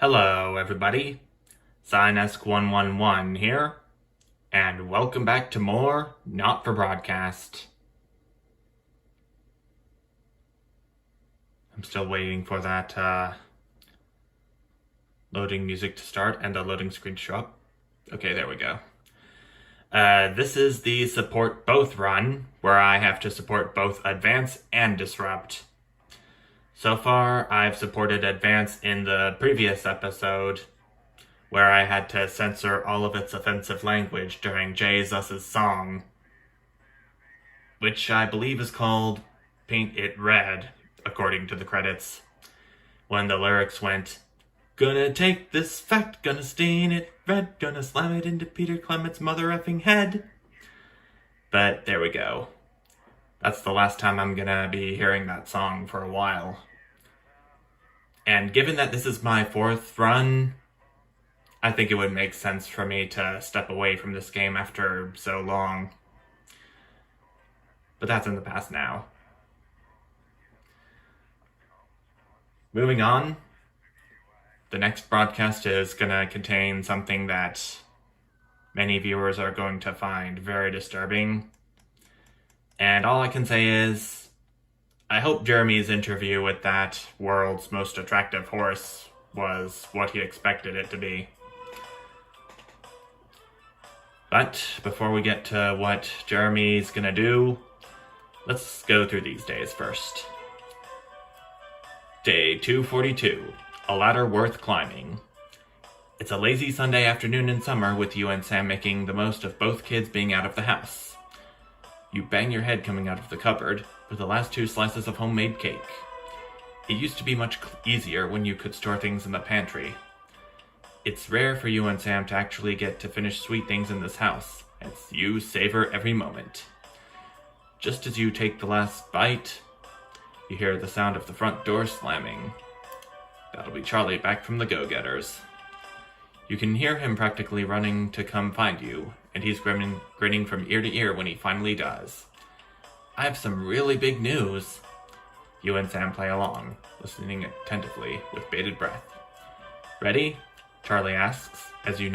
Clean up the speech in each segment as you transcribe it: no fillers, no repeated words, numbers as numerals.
Hello, everybody. Sinesk111 here, and welcome back to more Not for Broadcast. I'm still waiting for that loading music to start and the loading screen to show up. Okay, there we go. This is the Support Both run, where I have to support both Advance and Disrupt. So far, I've supported Advance in the previous episode, where I had to censor all of its offensive language during Jesus' song, which I believe is called Paint It Red, according to the credits, when the lyrics went, "Gonna take this fact, gonna stain it red, gonna slam it into Peter Clement's mother effing head." But there we go. That's the last time I'm gonna be hearing that song for a while. And given that this is my fourth run, I think it would make sense for me to step away from this game after so long. But that's in the past now. Moving on, the next broadcast is going to contain something that many viewers are going to find very disturbing. And all I can say is, I hope Jeremey's interview with that world's most attractive horse was what he expected it to be. But before we get to what Jeremy's gonna do, let's go through these days first. Day 242, a ladder worth climbing. It's a lazy Sunday afternoon in summer with you and Sam making the most of both kids being out of the house. You bang your head coming out of the cupboard with the last 2 slices of homemade cake. It used to be much easier when you could store things in the pantry. It's rare for you and Sam to actually get to finish sweet things in this house, and you savor every moment. Just as you take the last bite, you hear the sound of the front door slamming. That'll be Charlie back from the Go-Getters. You can hear him practically running to come find you, and he's grinning from ear to ear when he finally does. I have some really big news. You and Sam play along, listening attentively with bated breath. Ready? Charlie asks, as you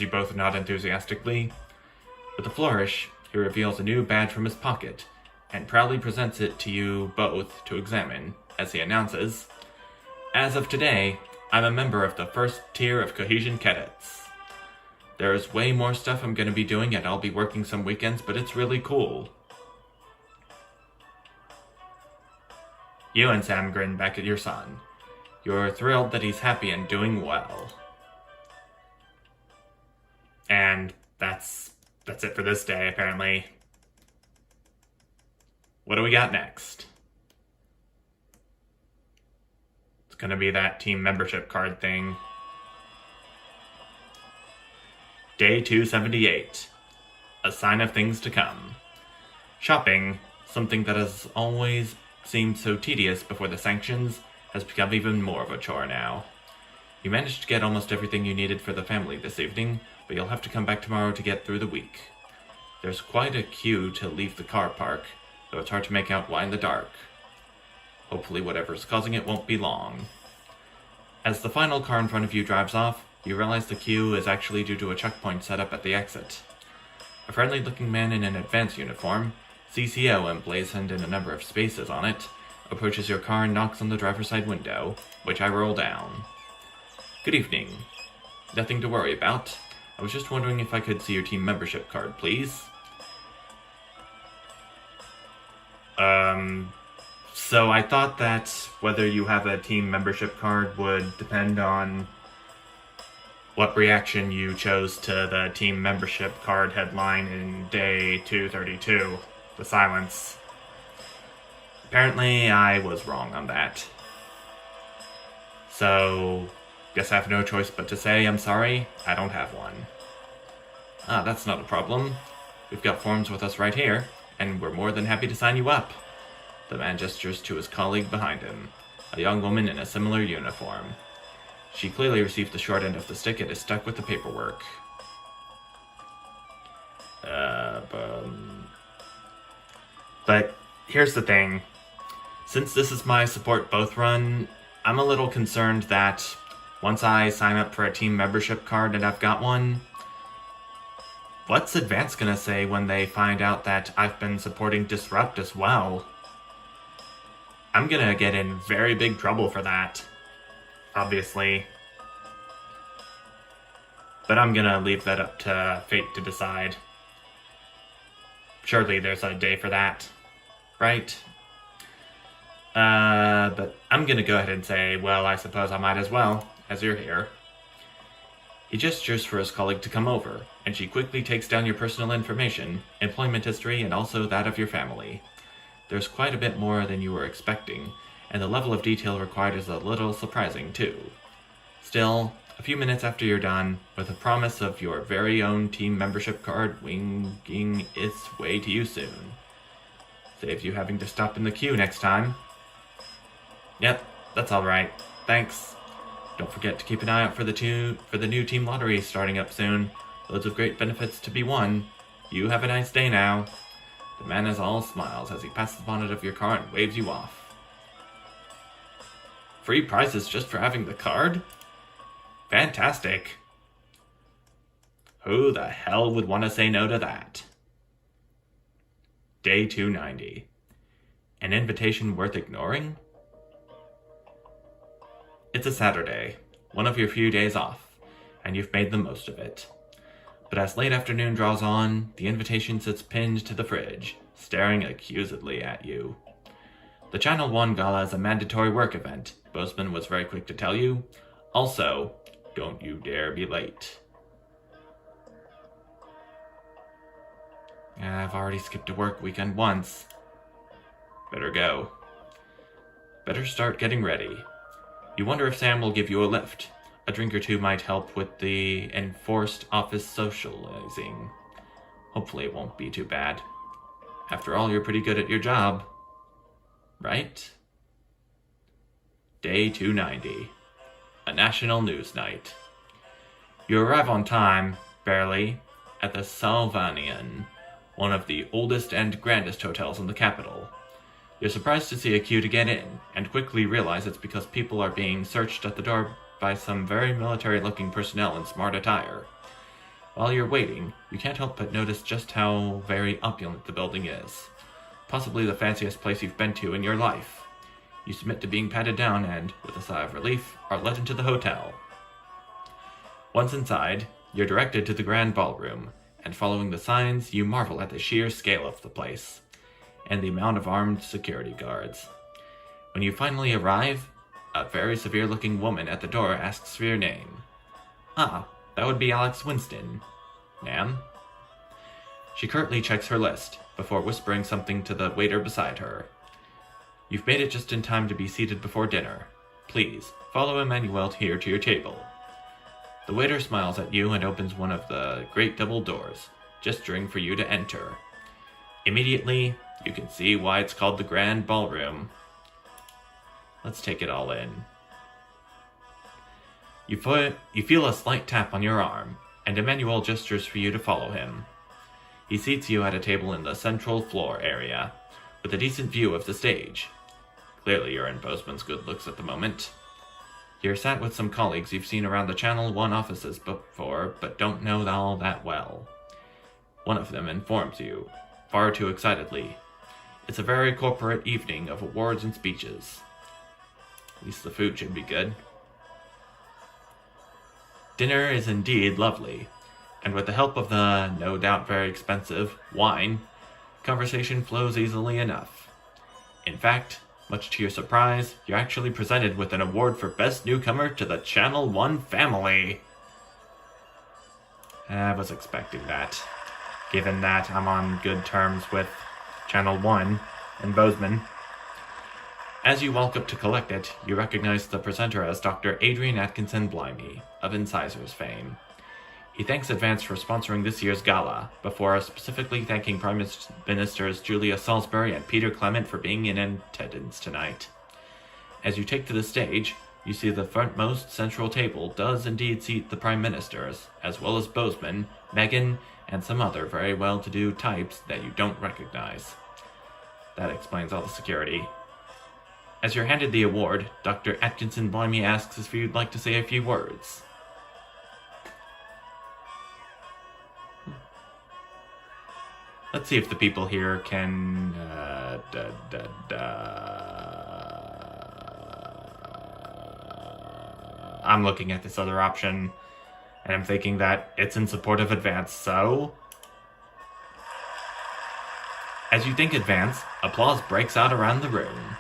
both nod enthusiastically. With a flourish, he reveals a new badge from his pocket, and proudly presents it to you both to examine, as he announces, "As of today, I'm a member of the first tier of Cohesion Cadets. There's way more stuff I'm going to be doing and I'll be working some weekends, but it's really cool." You and Sam grin back at your son. You're thrilled that he's happy and doing well. And that's it for this day, apparently. What do we got next? It's gonna be that team membership card thing. Day 278. A sign of things to come. Shopping, something that has always seemed so tedious before the sanctions, has become even more of a chore now. You managed to get almost everything you needed for the family this evening, but you'll have to come back tomorrow to get through the week. There's quite a queue to leave the car park, though it's hard to make out why in the dark. Hopefully whatever's causing it won't be long. As the final car in front of you drives off, you realize the queue is actually due to a checkpoint set up at the exit. A friendly-looking man in an advance uniform, CCO emblazoned in a number of spaces on it, approaches your car and knocks on the driver's side window, which I roll down. "Good evening. Nothing to worry about. I was just wondering if I could see your team membership card, please." So I thought that whether you have a team membership card would depend on what reaction you chose to the team membership card headline in day 232, the silence. Apparently, I was wrong on that. So, guess I have no choice but to say I'm sorry, I don't have one. Ah, that's not a problem. We've got forms with us right here, and we're more than happy to sign you up. The man gestures to his colleague behind him, a young woman in a similar uniform. She clearly received the short end of the stick and is stuck with the paperwork. But here's the thing. Since this is my support both run, I'm a little concerned that once I sign up for a team membership card and I've got one, what's Advance gonna say when they find out that I've been supporting Disrupt as well? I'm gonna get in very big trouble for that, obviously. But I'm gonna leave that up to fate to decide. Surely there's a day for that, right? But I'm gonna go ahead and say, well, I suppose I might as well, as you're here. He gestures for his colleague to come over, and she quickly takes down your personal information, employment history, and also that of your family. There's quite a bit more than you were expecting, and the level of detail required is a little surprising too. Still, a few minutes after you're done, with a promise of your very own team membership card winging its way to you soon. Saves you having to stop in the queue next time. Yep, that's alright. Thanks. Don't forget to keep an eye out for the new team lottery starting up soon. Loads of great benefits to be won. You have a nice day now. The man is all smiles as he passes the bonnet of your car and waves you off. Free prizes just for having the card? Fantastic. Who the hell would want to say no to that? Day 290. An invitation worth ignoring? It's a Saturday, one of your few days off, and you've made the most of it. But as late afternoon draws on, the invitation sits pinned to the fridge, staring accusedly at you. The Channel 1 Gala is a mandatory work event, Bozeman was very quick to tell you. Also, don't you dare be late. I've already skipped a work weekend once. Better go. Better start getting ready. You wonder if Sam will give you a lift. A drink or two might help with the enforced office socializing. Hopefully it won't be too bad. After all, you're pretty good at your job. Right? Day 290. A national news night. You arrive on time, barely, at the Salvanian, one of the oldest and grandest hotels in the capital. You're surprised to see a queue to get in, and quickly realize it's because people are being searched at the door by some very military-looking personnel in smart attire. While you're waiting, you can't help but notice just how very opulent the building is. Possibly the fanciest place you've been to in your life. You submit to being patted down and, with a sigh of relief, are led into the hotel. Once inside, you're directed to the grand ballroom, and following the signs, you marvel at the sheer scale of the place, and the amount of armed security guards. When you finally arrive, a very severe-looking woman at the door asks for your name. Ah, that would be Alex Winston. Ma'am? She curtly checks her list, before whispering something to the waiter beside her. You've made it just in time to be seated before dinner. Please, follow Emmanuel here to your table. The waiter smiles at you and opens one of the great double doors, gesturing for you to enter. Immediately, you can see why it's called the Grand Ballroom. Let's take it all in. You feel a slight tap on your arm, and Emmanuel gestures for you to follow him. He seats you at a table in the central floor area, with a decent view of the stage. Clearly you're in Bozeman's good looks at the moment. You're sat with some colleagues you've seen around the Channel 1 offices before, but don't know all that well. One of them informs you, far too excitedly. It's a very corporate evening of awards and speeches. At least the food should be good. Dinner is indeed lovely, and with the help of the, no doubt very expensive, wine, conversation flows easily enough. In fact, much to your surprise, you're actually presented with an award for Best Newcomer to the Channel 1 family. I was expecting that, given that I'm on good terms with Channel 1 and Bozeman. As you walk up to collect it, you recognize the presenter as Dr. Adrian Atkinson Blimey, of Incisors fame. He thanks Advance for sponsoring this year's gala, before specifically thanking Prime Ministers Julia Salisbury and Peter Clement for being in attendance tonight. As you take to the stage, you see the frontmost central table does indeed seat the Prime Ministers, as well as Bozeman, Meghan, and some other very well-to-do types that you don't recognize. That explains all the security. As you're handed the award, Dr. Atkinson Blimey asks if you'd like to say a few words. Let's see if the people here can... I'm looking at this other option, and I'm thinking that it's in support of advance, so... As you think advance, applause breaks out around the room.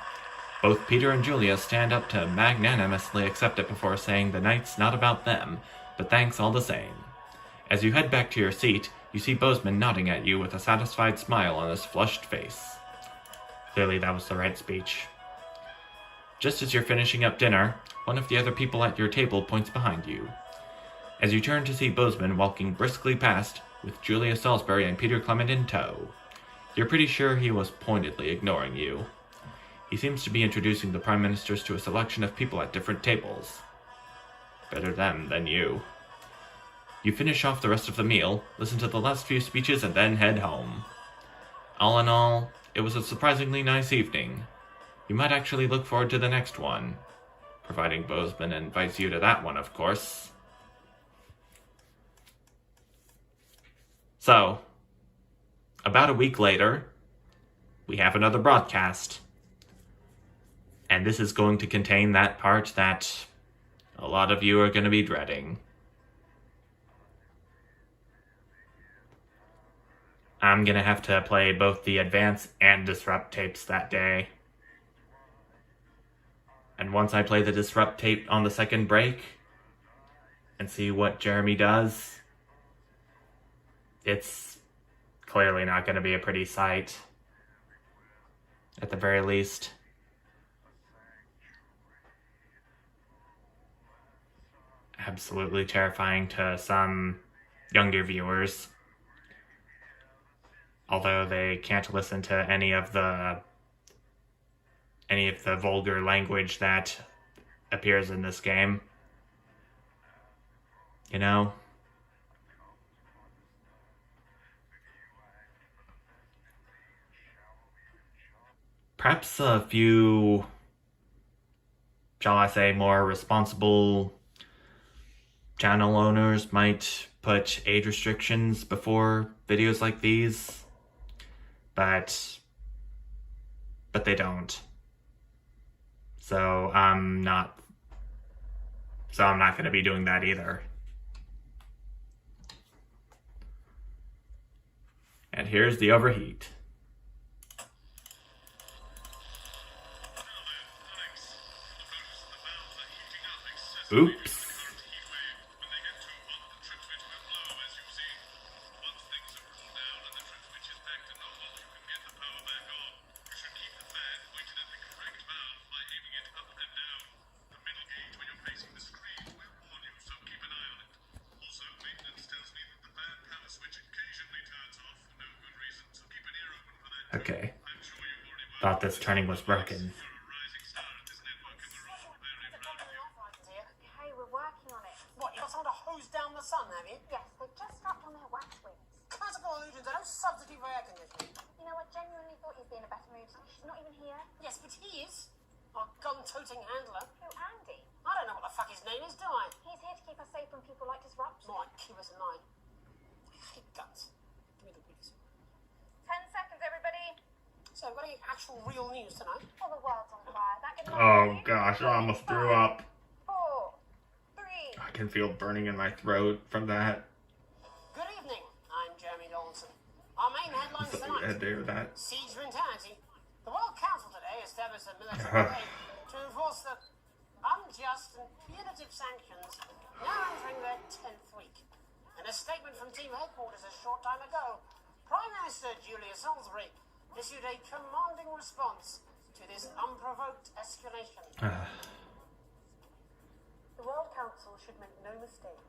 Both Peter and Julia stand up to magnanimously accept it before saying the night's not about them, but thanks all the same. As you head back to your seat, you see Bozeman nodding at you with a satisfied smile on his flushed face. Clearly that was the right speech. Just as you're finishing up dinner, one of the other people at your table points behind you. As you turn to see Bozeman walking briskly past, with Julia Salisbury and Peter Clement in tow, you're pretty sure he was pointedly ignoring you. He seems to be introducing the Prime Ministers to a selection of people at different tables. Better them than you. You finish off the rest of the meal, listen to the last few speeches, and then head home. All in all, it was a surprisingly nice evening. You might actually look forward to the next one. Providing Bozeman invites you to that one, of course. So, about a week later, we have another broadcast. And this is going to contain that part that a lot of you are going to be dreading. I'm going to have to play both the Advance and Disrupt tapes that day. And once I play the Disrupt tape on the second break and see what Jeremey does, it's clearly not going to be a pretty sight. At the very least. Absolutely terrifying to some younger viewers. Although they can't listen to any of the vulgar language that appears in this game. You know? Perhaps a few, shall I say, more responsible channel owners might put age restrictions before videos like these. But they don't. So I'm not going to be doing that either. And here's the overheat. Oops. Okay. Thought this turning was broken. Hey, we're working on it. What, you got someone to hose down the sun, have you? Yes, they've just strapped on their wax wings. Classical illusions are no substitute for air conditioning. You know, I genuinely thought you'd be in a better mood. She's not even here. Yes, but he is. Our gun-toting handler. Who, Andy? I don't know what the fuck his name is, do I? He's here to keep us safe from people like Disrupt. More like keep us in line. I hate guns. Give me the whiz. 10 seconds, everybody. So, we've got any actual real news tonight? Oh, the world's on fire. That good Oh gosh, I almost threw up. 4, 3. I can feel burning in my throat from that. Good evening. I'm Jeremey Donaldson. Our main headlines Something tonight. to do with that. Siege mentality. The World Council today established a military brigade to enforce the unjust and punitive sanctions now entering their 10th week. In a statement from team headquarters a short time ago, Prime Minister Julia Salisbury issued a commanding response to this unprovoked escalation. The World Council should make no mistake.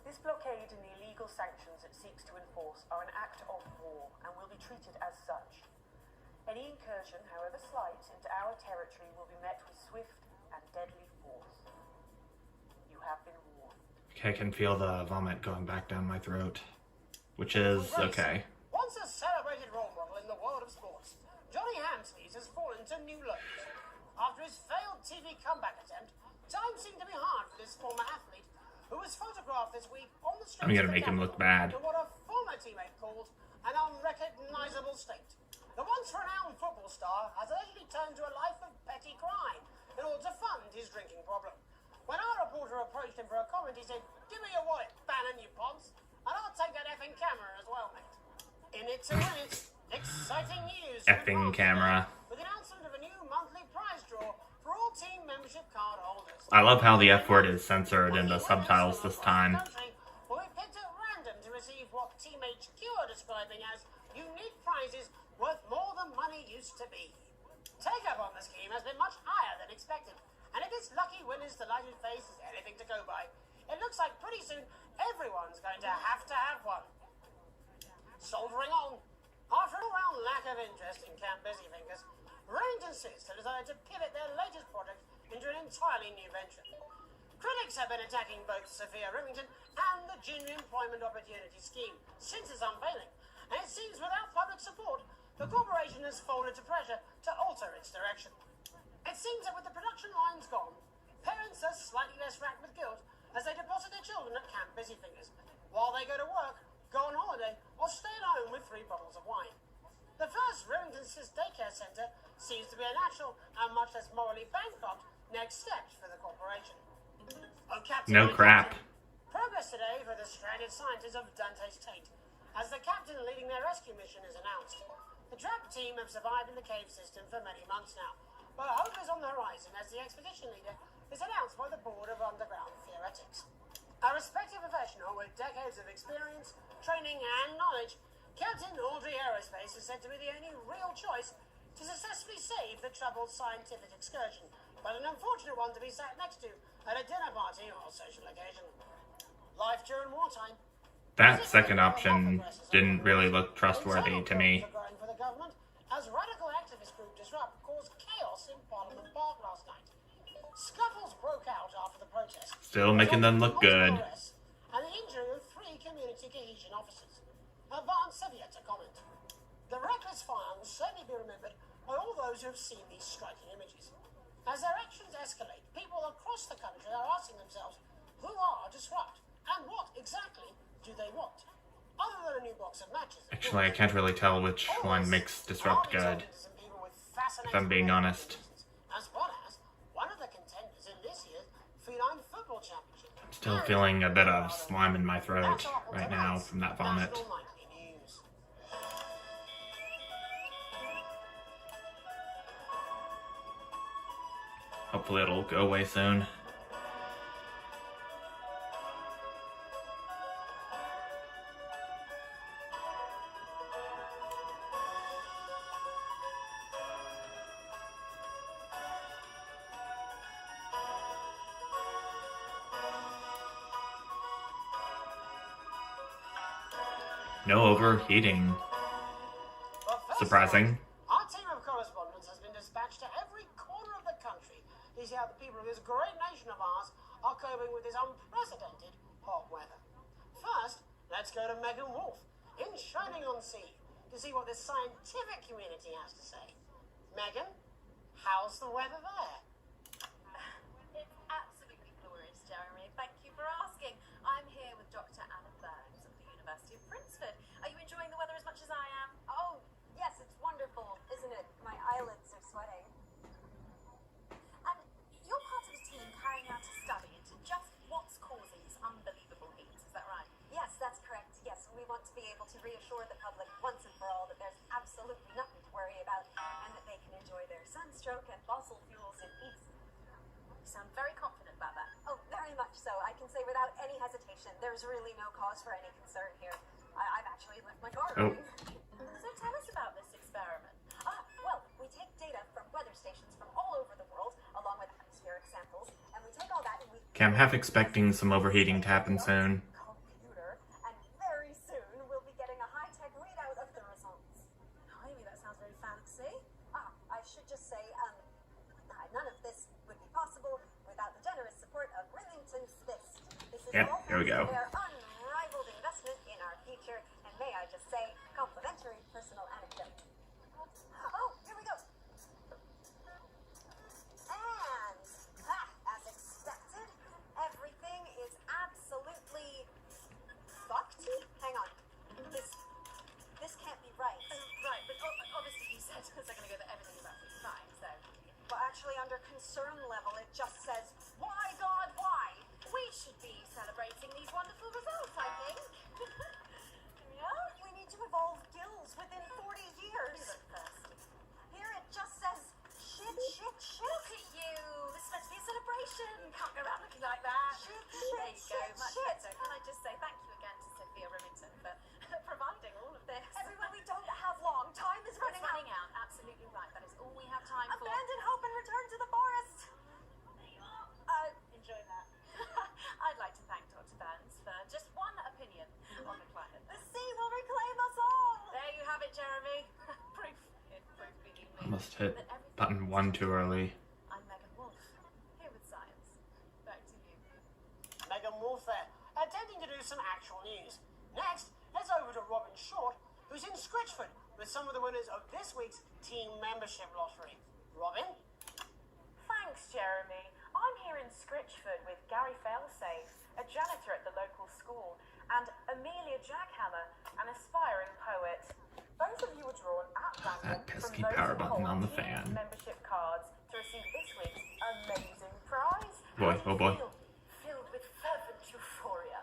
This blockade and the illegal sanctions it seeks to enforce are an act of war and will be treated as such. Any incursion, however slight, into our territory will be met with swift and deadly force. You have been warned. Okay, I can feel the vomit going back down my throat. Which is okay. Once a celebrated role model in the world of sports, Johnny Hamsleys has fallen to new lows. After his failed TV comeback attempt, time seemed to be hard for this former athlete, who was photographed this week on the streets I'm gonna of the make him look capital bad. in what a former teammate called an unrecognizable state. The once renowned football star has allegedly turned to a life of petty crime in order to fund his drinking problem. When our reporter approached him for a comment, he said, "Give me your wallet, Bannon, you ponce, and I'll take that effing camera as well, mate." In it to win it, exciting news. Effing camera. With the announcement of a new monthly prize draw for all team membership card holders. I love how the F word is censored in the subtitles this time. Will be picked at random to receive what Team HQ are describing as unique prizes worth more than money used to be. Take-up on the scheme has been much higher than expected, and if this lucky winner's delighted face is anything to go by, it looks like pretty soon everyone's going to have one. Soldering on. After an all-round lack of interest in Camp Busyfingers, Remington System decided to pivot their latest project into an entirely new venture. Critics have been attacking both Sophia Remington and the Junior Employment Opportunity Scheme since its unveiling, and it seems without public support, the corporation has folded to pressure to alter its direction. It seems that with the production lines gone, parents are slightly less racked with guilt as they deposit their children at Camp Busyfingers, while they go to work, go on holiday, or stay at home with 3 bottles of wine. The first Remington Sis Daycare Centre seems to be a natural and much less morally bankrupt next steps for the corporation. Oh, Captain No crap. Progress today for the stranded scientists of Dante's Tate, as the captain leading their rescue mission is announced. The trapped team have survived in the cave system for many months now, but hope is on the horizon as the expedition leader is announced by the Board of Underground Theoretics. A respected professional with decades of experience, training and knowledge, Captain Audrey Aerospace is said to be the only real choice to successfully save the troubled scientific excursion, but an unfortunate one to be sat next to at a dinner party or social occasion. Life during wartime. That second option didn't really look trustworthy to me. For the government, as radical activist group Disrupt caused chaos in Parliament Park last night. Scuffles broke out after the protest. Still making them look good. And the injury of 3 community cohesion officers. Advance have yet to comment. The reckless fire will certainly be remembered by all those who have seen these striking images. As their actions escalate, people across the country are asking themselves, who are Disrupt? And what exactly do they want? Other than a new box of matches. Actually, I can't really tell which one makes Disrupt good, if I'm being honest. As well as one of the contenders in this year's Feline Football Championship. I'm still feeling a bit of slime in my throat right now from that vomit. Hopefully it'll go away soon. No overheating. Surprising. Our team of correspondents has been dispatched to every corner of the country to see how the people of this great nation of ours are coping with this unprecedented hot weather. First, let's go to Megan Wolf in Shining-on-Sea to see what the scientific community has to say. Megan, how's the weather there? It's absolutely glorious, Jeremy. Thank you for asking. I'm here with Dr. Anna Burns of the University of Princeton. Are you enjoying the weather as much as I am? Oh, yes, it's wonderful, isn't it? My eyelids are sweating. And you're part of a team carrying out a study into just what's causing this unbelievable heat, is that right? Yes, that's correct. Yes, we want to be able to reassure the public once and for all that there's absolutely nothing to worry about and that they can enjoy their sunstroke and fossil fuels in peace. You sound very confident about that. Oh, very much so. I can say without any hesitation, there's really no cause for any concern here. I've actually left my car running. So tell us about this experiment. Well, we take data from weather stations from all over the world, along with atmospheric samples, and we take all that and we... Okay, I'm half expecting some overheating to happen soon. Computer, and very soon we'll be getting a high-tech readout of the results. Amy, that sounds very fancy. I should just say, none of this would be possible without the generous support of Remington's Fist. This is Yep, all here we thanks to go. their unrivaled investment in our future, and may I just say, complimentary personal anecdote. Oh, here we go. Must hit button 1 too early. I'm Megan Wolf, here with science. Back to you. Megan Wolf there, attempting to do some actual news. Next, let's over to Robin Short, who's in Scritchford with some of the winners of this week's team membership lottery. Robin? Thanks, Jeremy. I'm here in Scritchford with Gary Failsafe, a janitor at the local school, and Amelia Jackhammer, an aspiring poet. Both of you were drawn at random That pesky from those power who button hold on the team fan. membership cards to receive this week's amazing prize. Boy, How do oh you boy. feel? Filled with fervent euphoria.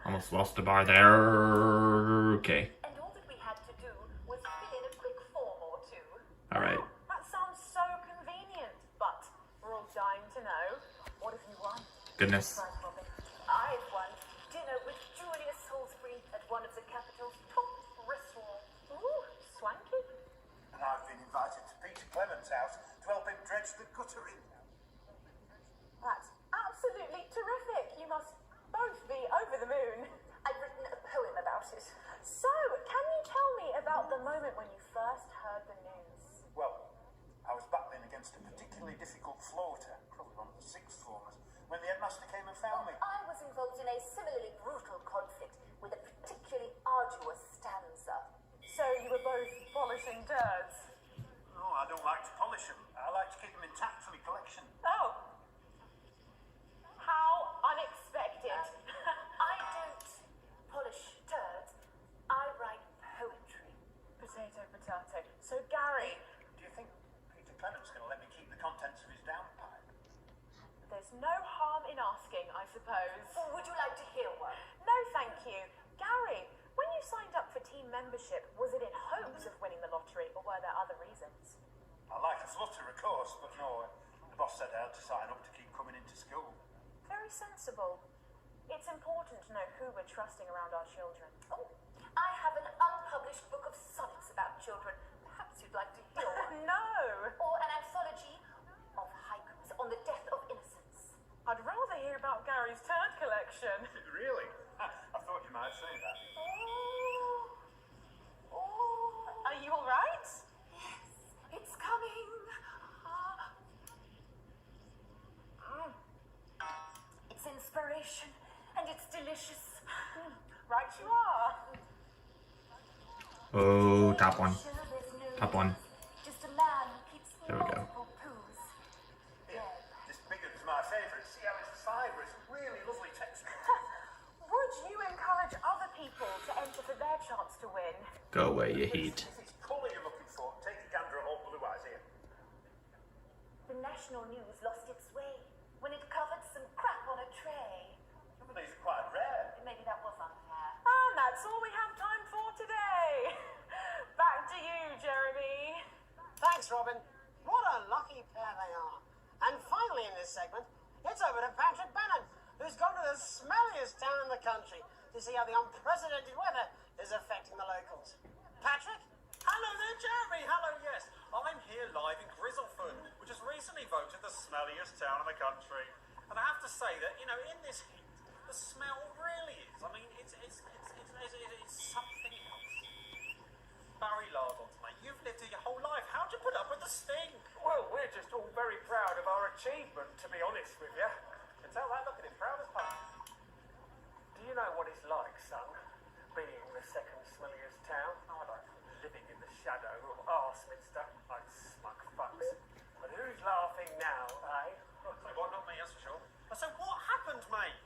Almost lost a bar there. Okay. And all that we had to do was fill in a quick form or two. Alright. That sounds so convenient, but we're all dying to know. What have you won? Goodness. Right, Robin. I've won dinner with Julia Salisbury at one of the capital's top restaurants. Ooh, swanky. And I've been invited to Peter Clement's house to help him dredge the gutter in. That's absolutely terrific. You must both be over the moon. I've written a poem about it. So, can you tell me about the moment when you first heard the news? Well, I was battling against a particularly difficult floater, probably one of the sixth formers, when the headmaster came and found me. I was involved in a similarly brutal conflict with a particularly arduous stanza. So you were both polishing turds. No, I don't like to polish them. I like to keep them intact for my collection. Oh. How unexpected. I don't polish turds. I write poetry. Potato, potato. So, Gary, Do you think Peter Clement's going to let me keep the contents of his downpipe? there's no harm in asking, I suppose. Or would you like to hear one? No, thank you. Gary, when you signed up for team membership, was it in hopes of winning the lottery, or were there other reasons? I like a flutter, of course, but no, the boss said I had to sign up to keep coming into school. Very sensible. It's important to know who we're trusting around our children. Oh, I have an unpublished book of sonnets about children. Perhaps you'd like to hear one. No! Or an anthology of haikus on the death of innocence. I'd rather hear about Gary's turd collection. Really? I thought you might say that. Are you alright? It's coming. It's inspiration, and it's delicious. Right you are. Oh, top one. Sure, there's no Top one. Just a man who keeps There we go. multiple poos. Yeah, this bigger is my favourite. See how it's fibrous, really lovely texture. Would you encourage other people to enter for their chance to win? Go away, you heat. If it's colour you're looking for, take a gander at old Blue Eyes here. The national news lost its way when it covered some crap on a tray. Some of these are quite rare. Maybe that was unfair. And that's all we have time for today. Back to you, Jeremy. Thanks, Robin. What a lucky pair they are. And finally in this segment, it's over to Patrick Bannon, who's gone to the smelliest town in the country to see how the unprecedented weather is affecting the locals. Patrick? Hello there, Jeremy. Hello, yes. I'm here live in Grizzleford, which has recently voted the smelliest town in the country. And I have to say that, you know, in this heat, the smell really is. I mean, it's something else. Barry Lardons, mate, you've lived here your whole life. How'd you put up with the stink? Well, we're just all very proud of our achievement, to be honest with you. You can tell that look at him, proud as punch. Do you know what it's like, son, being the second smelliest town? Oh, I don't. Living in the shadow of Arseminster, like smug fucks. But who's laughing now, eh? So what, not me, that's for sure. So what happened, mate?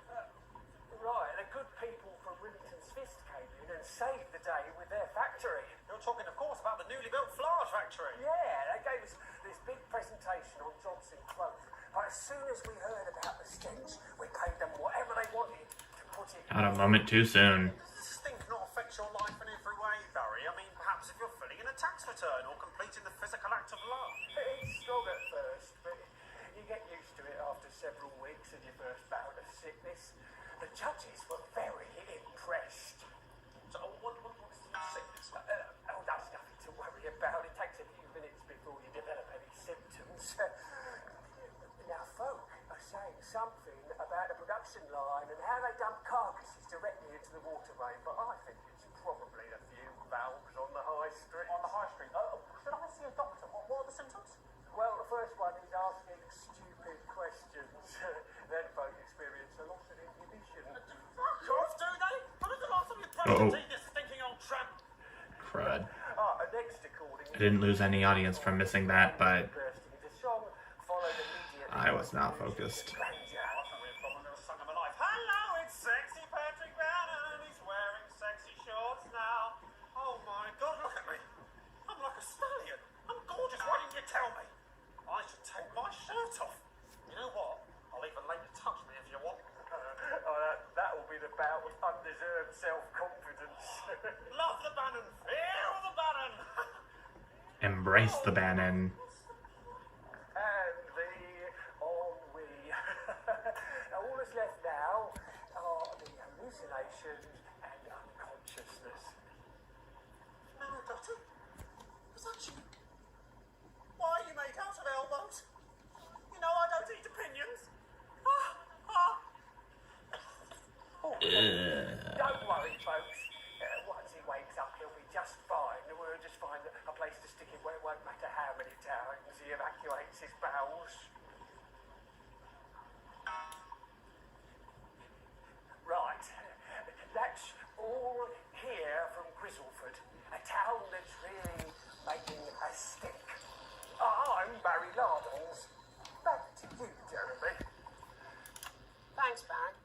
Right, the good people from Rillington's Fist came in and saved the day with their factory. You're talking, of course, about the newly built flour factory. Yeah, they gave us this big presentation on Johnson clothes. But as soon as we heard about the stench, we paid them whatever they wanted to put it. Not a moment too soon. Does this stink not affect your life in every way, Barry? I mean, perhaps if you're filling in a tax return or completing the physical act of love. It's strong at first, but you get used to it after several weeks of your first bout of sickness. The judges were very impressed. So, what's the sickness? Oh, that's nothing to worry about. It takes a few minutes before you develop any symptoms. Now, folk are saying something about the production line and how they dump carcasses directly into the waterway, but I think it's probably a few valves on the high street. On the high street? Should I see a doctor? What Oh, this stinking old tramp. crud. Next, according I didn't lose any audience from missing that, but bursting into song, followed immediately I was not focused. Oh, that's not really a problem. I've never sung in my life. Hello, it's sexy Patrick Bannon. He's wearing sexy shorts now. Oh my God, look at me. I'm like a stallion. I'm gorgeous. Why didn't you tell me? I should take my shirt off. You know what? I'll even let you touch me if you want. that will be the bout with undeserved self-confidence. Love the Bannon. Feel the Bannon. Embrace the Bannon. And the ennui. All that's left now are the hallucinations and unconsciousness. No, Dottie. Was that you? Why are you made out of elbows? You know I don't eat opinions. Don't worry, folks. Once he wakes up, he'll be just fine. We'll just find a place to stick him where it won't matter how many times he evacuates his bowels. Right. That's all here from Grizzleford, a town that's really making a stink. I'm Barry Lardons. Back to you, Jeremy. Thanks, Baron.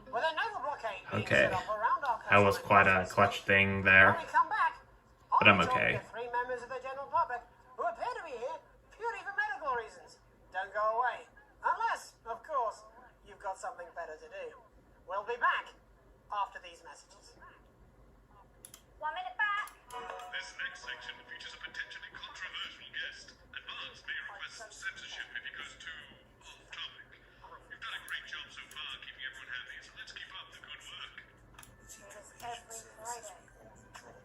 With a naval blockade being Okay. set up around our That was coastline quite a clutch thing there. when we come back, But I'll I'm be talking okay. to 3 members of the general public who appear to be here purely for medical reasons. Don't go away. Unless, of course, you've got something better to do. We'll be back after these messages. 1 minute back. This next section features a potentially controversial guest. Advance may request some censorship if he goes too off-topic. You've done a great job so far keeping everyone happy, so let's keep up the good work. Every Friday.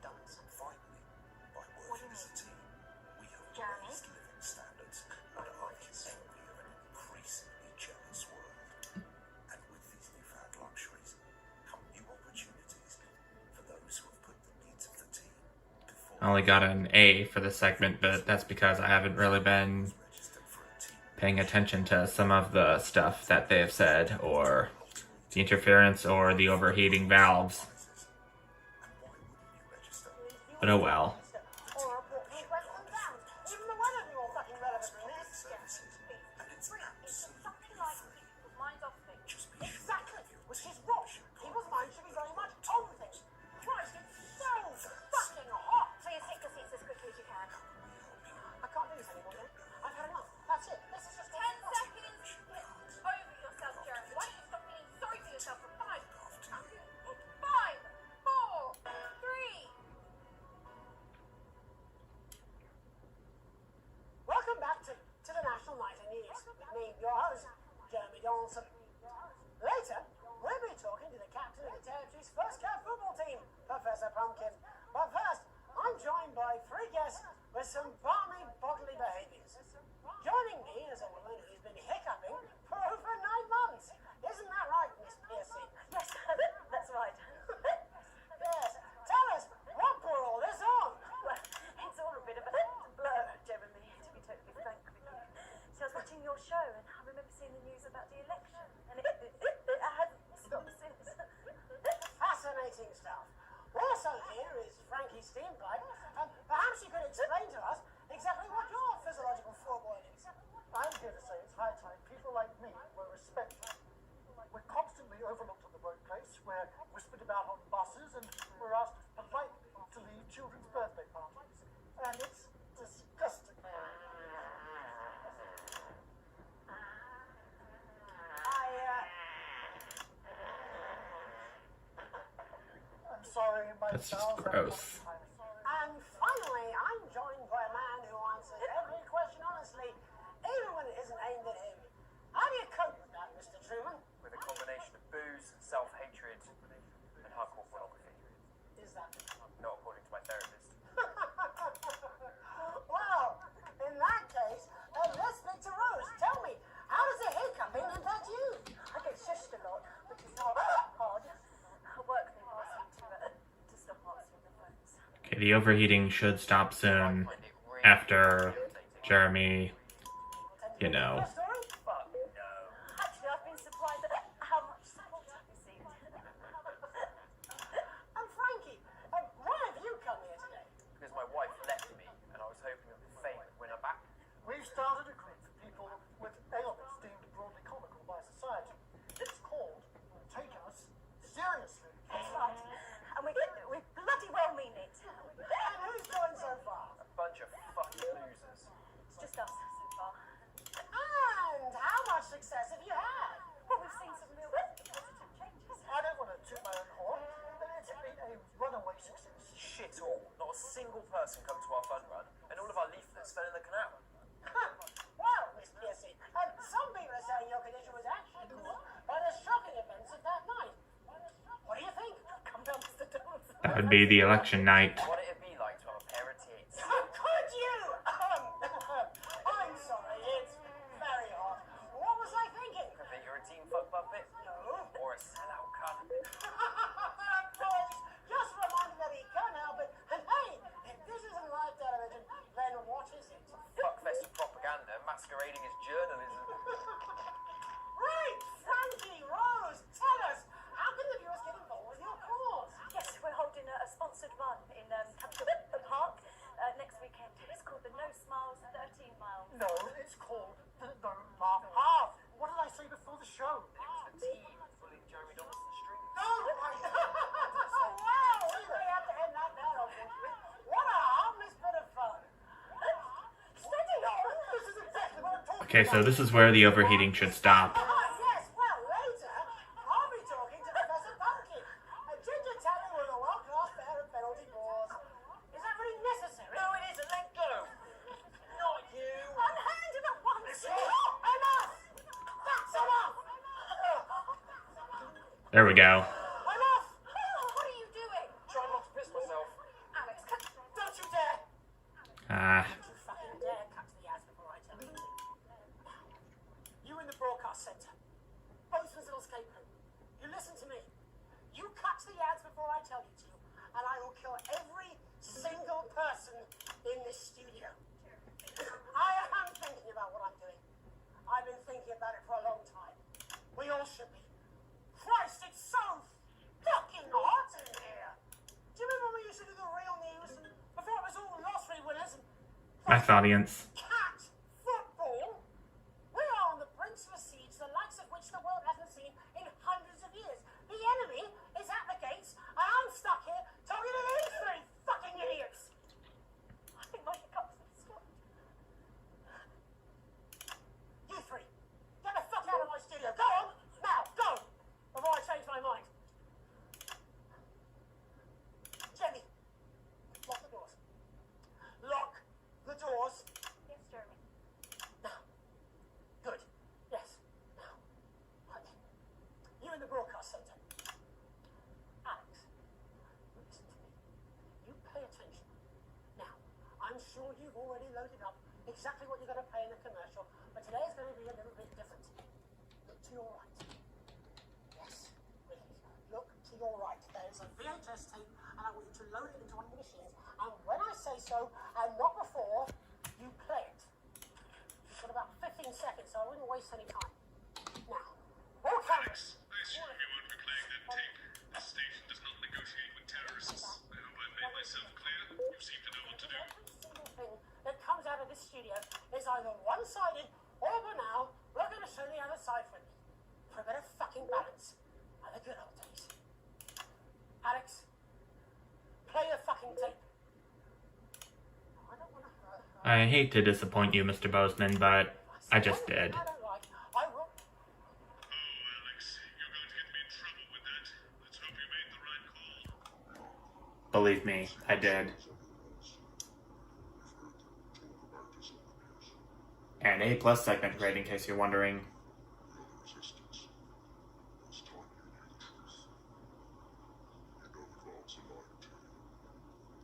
Donaldson. Finally, by working as a team, we have Jeremy? raised living standards and are the envy of an increasingly jealous world. And with these newfound luxuries come new opportunities for those who have put the needs of the team before. I only got an A for this segment, but that's because I haven't really been Registered for a team. paying attention to some of the stuff that they have said, or the interference, or the overheating valves. And why wouldn't you register? But oh well. Or a Portland Western Downs. Even the weather's more fucking relevant than this. Services, and it's absolutely Something like free. mine's off me. Just be sure Exactly, you which is receive what your people's minds should be very much on things. Christ, it's so fucking hot. So you take the seats as quickly as you can. I can't do this anymore, Jen. I've had enough. That's it. This is just 10 seconds. Get over yourself, Jeremy. Why don't you stop feeling sorry for yourself for 5? 5, 4, 3. Welcome back to the National Night in News with me, your host, Jeremy Donaldson. Later, we'll be talking to the captain of the territory's first cat football team, Professor Pumpkin. But first, I'm joined by 3 guests with some balmy bodily behaviours. Joining me is a woman who's been hiccuping for over 9 months. Isn't that right, Miss Piercy? Yes, that's right. Yes. Tell us, what brought all this on? Well, it's all a bit of a blur, Jeremy, to be totally frank with you. So I was watching your show and I remember seeing the news about the election. And it hasn't stopped since. Fascinating stuff. Also here is Frankie Steampipe. Perhaps you could explain to us exactly what your physiological foregoing is. I'm here to say it's high time people like me were respected. We're constantly overlooked in the workplace, we're whispered about on buses, and we're asked politely to leave children's birthday parties. And it's disgusting. I'm sorry, my That's just bowels are gross. And finally, I'm joined by a man who answers every question honestly, even when it isn't aimed at him. How do you cope with that, Mr. Truman? With a combination of booze, self-hatred, and hardcore pornography. Is that... Not according to my therapist. Well, in that case, let's speak to Rose. Tell me, how does the hiccuping impact you? I get shushed a lot, which is not hard. Work they've asked me to stop answering the phones. Okay, the overheating should stop soon after Jeremy, you know. Your story? Fuck no. Actually, I've been surprised at how much support I've received. And Frankie, all. Not a single person come to our fun run, and all of our leaflets fell in the canal. Well, Miss Piercy, some people are saying your condition was actually caused by the shocking events of that night. What do you think? Come down, Mr. Donaldson. That would be the election night. What would it be like to have a pair of tits? Could you? I'm sorry, it's very hot. What was I thinking? I think you're a team fuck puppet. No. Or a sellout cunt. Boys, just reminded that he can't help it. And hey, if this isn't live television, then what is it? Fuckfest of propaganda masquerading as journalism. Right, Frankie, Rose, tell us, how can the viewers get involved with your cause? Yes, we're holding a sponsored run in Capital Park next weekend. It's called the No Smiles 13 Miles. No, it's called the No Laugh Half. What did I say before the show? The team pulling Jeremy Donaldson strings. No! Wow, we may have to end that now, unfortunately. What a harmless bit of fun. Steady on! This is exactly what I'm talking Okay, so this is where the overheating should stop. Yes, well, later, I'll be talking to Professor Pumpkin, a ginger talent with a world-class pair of penalty balls. Is that really necessary? No, it isn't. Let go. Not you. Unhand him at once! Enough! That's enough! There we go. Enough! What are you doing? Try not to piss myself. Alex, don't you dare! Ah, Don't you fucking dare cut to the ads before I tell you to. You in the broadcast centre. Bozeman's little scapegoat. You listen to me. You cut to the ads before I tell you to, and I will kill every single person in this studio. I am thinking about what I'm doing. I've been thinking about it for a long time. We all should be. Christ, it's so fucking hot in here. Do you remember when we used to do the real news? Before it was all lottery winners and math audience. cat football? We are on the brink of a siege, the likes of which the world hasn't seen in hundreds of years. The enemy is at the gates, and I'm stuck here talking to these three fucking idiots. I think my hiccups have stopped. You three, get the fuck out of my studio. Go on, now, go, before I change my mind. Jenny, lock the doors. Lock the doors. Yes, Jeremy. Now. Good. Yes. Now. Right then. You in the broadcast centre. Alex, listen to me. You pay attention. Now, I'm sure you've already loaded up exactly what you're going to pay in the commercial, but today is going to be a little bit different. Look to your right. Yes, really. Look to your right. There's a VHS tape, and I want you to load it into one of the machines, and when I say so, and not before, you play it. You've got about 15 seconds, so I wouldn't waste any time. Now, all cameras. I assume you won't be playing that tape. This station does not negotiate with terrorists. I hope I've made myself clear. You seem to know what to do. Every single thing that comes out of this studio is either one-sided or, for now, we're going to show the other side for me. For a bit of fucking balance. Like the good old days. Alex, play your fucking tape. I don't want to hurt her. I hate to disappoint you, Mr. Bozeman, but I just did. I don't like. I will. Oh, Alex, you're going to get me in trouble with that. Let's hope you made the right call. Believe me, I did. And A+ segment grade, in case you're wondering. Resistance. It's time you knew the truth. You know the clouds are lying to you.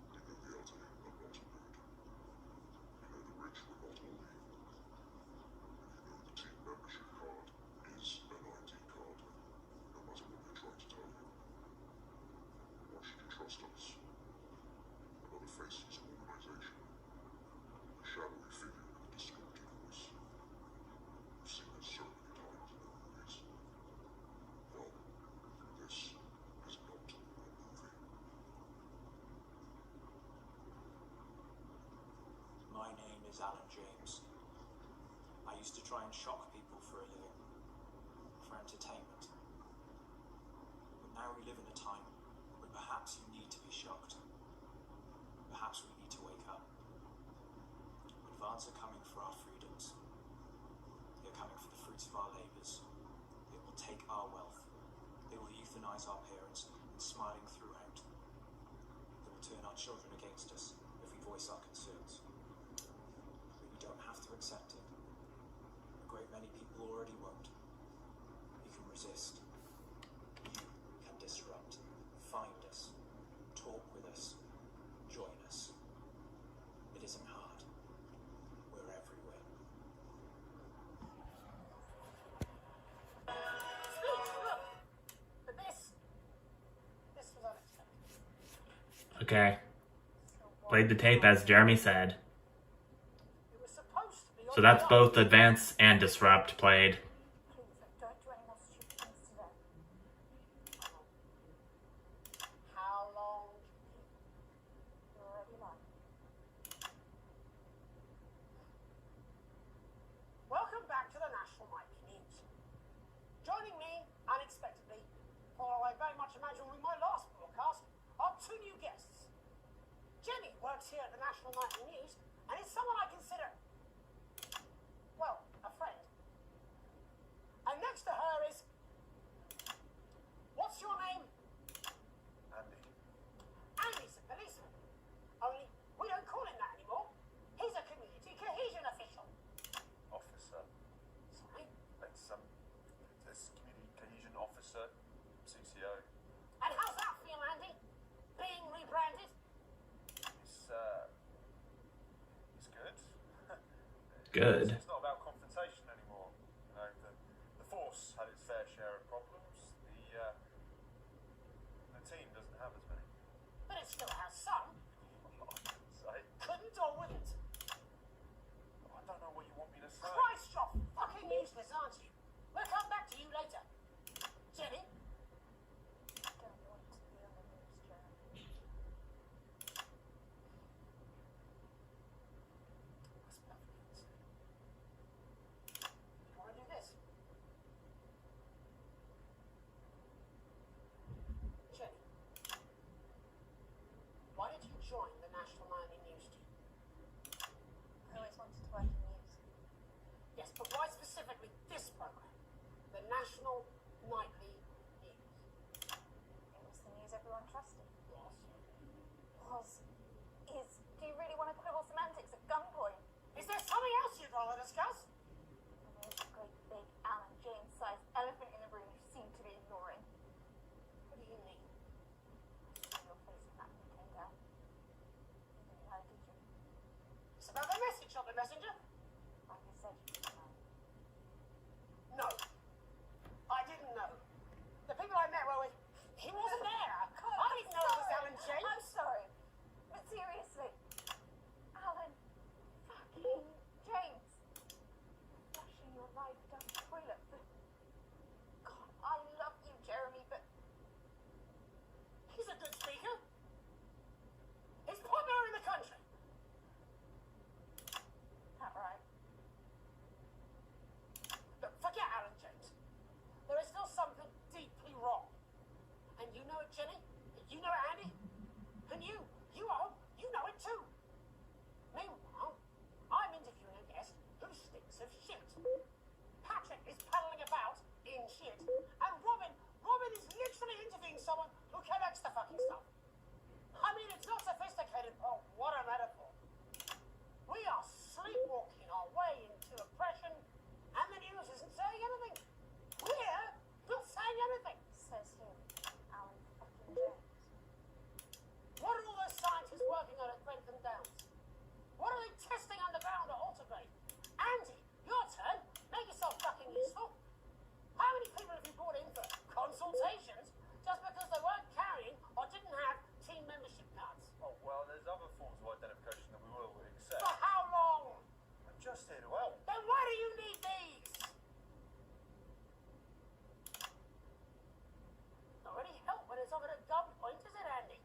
You know the elderly are not good. You know the rich were not all evil. And you know the team membership card is an ID card, no matter what they try to tell you. Why should you trust us? Another faceless organization. A shadowy figure with a distorted voice. You've seen it so many times in the movies. Well, this is not a movie. My name is Alan James. I used to try and shock people for a living, for entertainment. But now we live in a time when perhaps you need to be shocked. Perhaps we need to wake up. Advance are coming for our freedoms. They're coming for the fruits of our labours. They will take our wealth. They will euthanize our parents and smiling throughout. They will turn our children against us if we voice our concerns. But you don't have to accept it. A great many people already won't. You can resist. You can disrupt. Find us. Talk with us. Join us. It isn't hard. We're everywhere. But this was unexpected. Okay. Played the tape as Jeremy said. It was supposed to be on So that's the both Advance and Disrupt played. Please, don't do any more stupid things today. How long? You're already lying. Welcome back to the National Nightly News. Joining me, unexpectedly, or I very much imagine with my last broadcast, are two new guests. Jenny works here at the National Nightly News and is someone I consider, well, a friend. And next to her is, what's your name? Andy, Andy's a policeman. Only we don't call him that anymore. He's a community cohesion official. officer. Sorry. This community cohesion officer, CCO. And how's that feel, Andy? Being rebranded? He's good. Good. It's not about confrontation anymore. You know, the force had its fair share of problems. The team doesn't have as many. But it still has some. I couldn't say. Couldn't or wouldn't. I don't know what you want me to say. Christ, you're fucking useless, aren't you? We'll come back to you later. Jenny? I don't want to be on the news, Jeremy. That's perfectly insane. You want to do this? Jenny, why did you join the National Nightly News team? I always wanted to work in news. Yes, but why specifically this program? The National Nightly News. It was the news everyone trusted. Yes. Do you really want to quibble semantics at gunpoint? Is there something else you'd rather discuss? And there's a great big Alan James-sized elephant in the room you seem to be ignoring. What do you mean? I saw your face when that thing came down. You didn't know, did you? It's about the message on the messenger. Like I said, you didn't know. No. I didn't know. The people I met were with. He wasn't there. I didn't know it was Alan James. I'm sorry. But seriously. Alan fucking James. Flushing your life down the toilet. God, I love you, Jeremy, but He's a good speaker. He's popular in the country. not right. Look, forget Alan James. There is still something deeply wrong. And you know it, Jenny. You know it, Andy. And you know it too. Meanwhile, I'm interviewing a guest who stinks of shit. Patrick is paddling about in shit. And Robin is literally interviewing someone who collects the fucking stuff. I mean, it's not sophisticated, but what a metaphor. We are sleepwalking our way into oppression, and the news isn't saying anything. We're not saying anything. Says who? Alan fucking James. What are all those scientists working on at Grentham Downs? What are they testing underground at Aldergrave? Andy, your turn. Make yourself fucking useful. How many people have you brought in for consultations just because they weren't carrying or didn't have team membership cards? Oh, well, there's other forms of identification that we will accept. For how long? I'm just here to help. Then why do you need these? Not really help when it's offered at gunpoint, is it, Andy?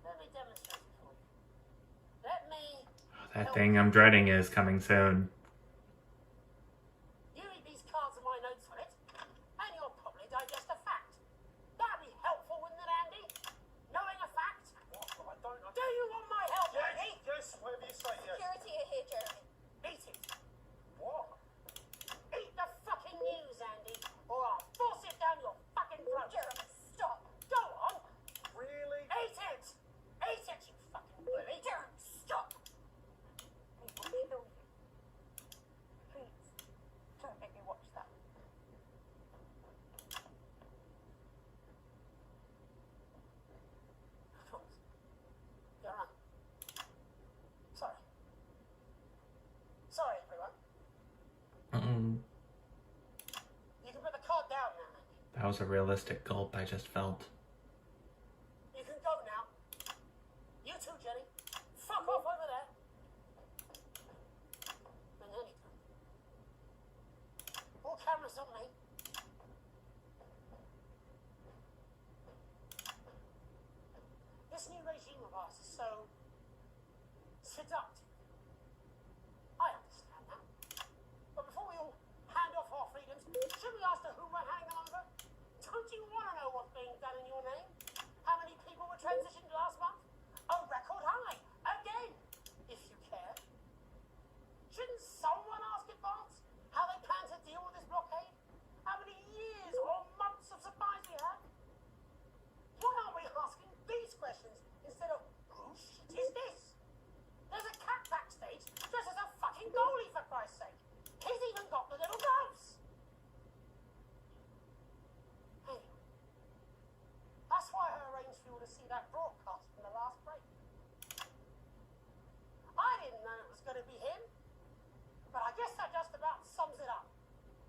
Let me demonstrate it for you. Let me. That thing I'm dreading is coming soon. You read these cards and my notes on it, and you'll probably digest a fact. That'd be helpful, wouldn't it, Andy? Knowing a fact? What? I don't. Do you want my help, Andy? Yes, whatever you say, yes. Security are here, Jeremy. Eat it. What? Eat the fucking news, Andy, or I'll force it down your fucking throat. Jeremy, stop. Go on. was a realistic gulp I just felt. You can go now. You too, Jenny. Fuck off over there. And then you go. All cameras on me. This new regime of ours is so seductive. I understand that. But before we all hand off our freedoms, should we ask who we're handing them over? Don't you want to know what's being done in your name? How many people were transitioned last month? A record high. Again, if you care. Shouldn't someone ask advance how they plan to deal with this blockade? How many years or months of supplies we have? Why aren't we asking these questions instead of, whose shit is this? There's a cat backstage dressed as a fucking goalie, for Christ's sake. He's even got the little gloves. Anyway, that's why I arranged for you to see that broadcast from the last break. I didn't know it was going to be him, but I guess that just about sums it up.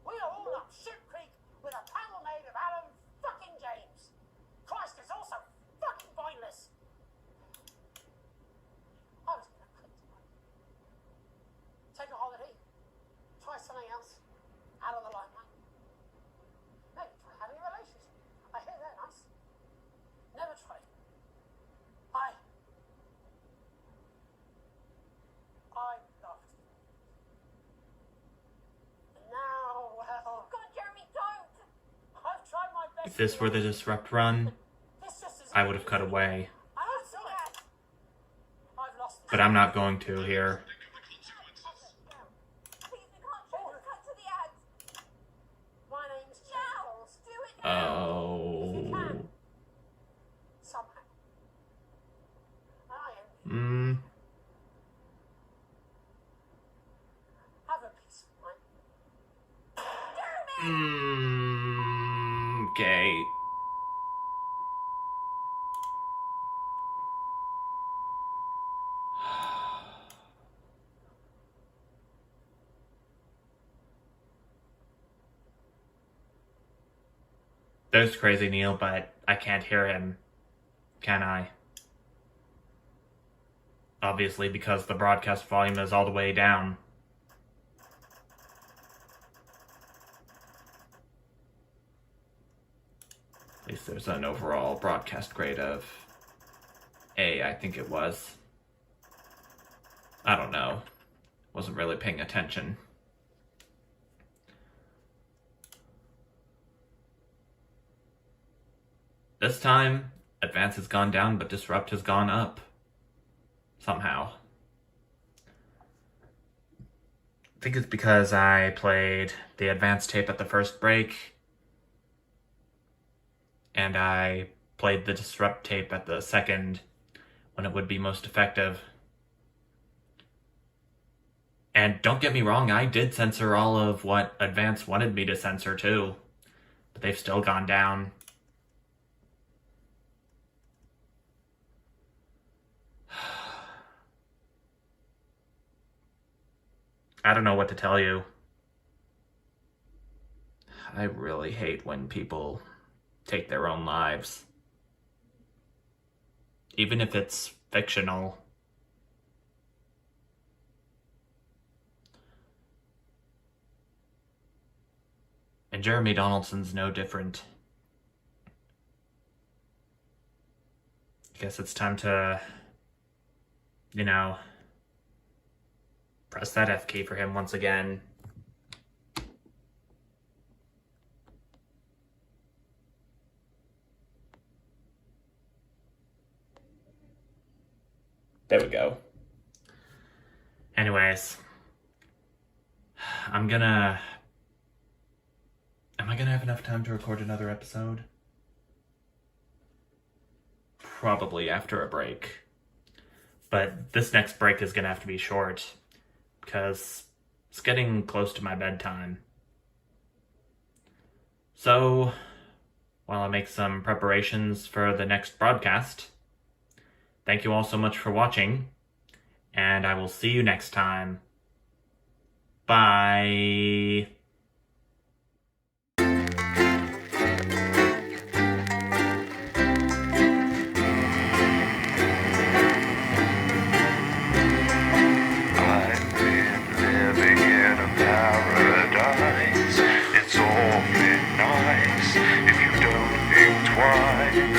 We are all up shit creek with a panel made of Alan fucking James. Christ, it's also fucking pointless. I was going to quit tonight. Take a holiday. Try something else. Out of the limelight. Maybe try having a relationship. I hear they're nice. Never tried. I loved it. And now, well, God, Jeremy, don't! I've tried my best. If this were the Disrupt run, This just isn't I would have cut away. I don't feel it. I've lost it. But I'm not going to here. Please, we can't show the cut to the ads. My name's Now! Charles. Do it now! Oh. Somehow. I am. Have a peace of mind. Okay. There's Crazy Neil, but I can't hear him, can I? Obviously, because the broadcast volume is all the way down. At least there's an overall broadcast grade of A, I think it was. I don't know. Wasn't really paying attention. This time, Advance has gone down, but Disrupt has gone up. Somehow. I think it's because I played the Advance tape at the first break, and I played the Disrupt tape at the second, when it would be most effective. And don't get me wrong, I did censor all of what Advance wanted me to censor too, but they've still gone down. I don't know what to tell you. I really hate when people take their own lives. Even if it's fictional. And Jeremy Donaldson's no different. I guess it's time to, you know, press that F key for him once again. There we go. Anyways, am I gonna have enough time to record another episode? Probably after a break. But this next break is gonna have to be short, because it's getting close to my bedtime. So, while I make some preparations for the next broadcast, thank you all so much for watching, and I will see you next time. Bye! It's awfully nice if you don't think twice.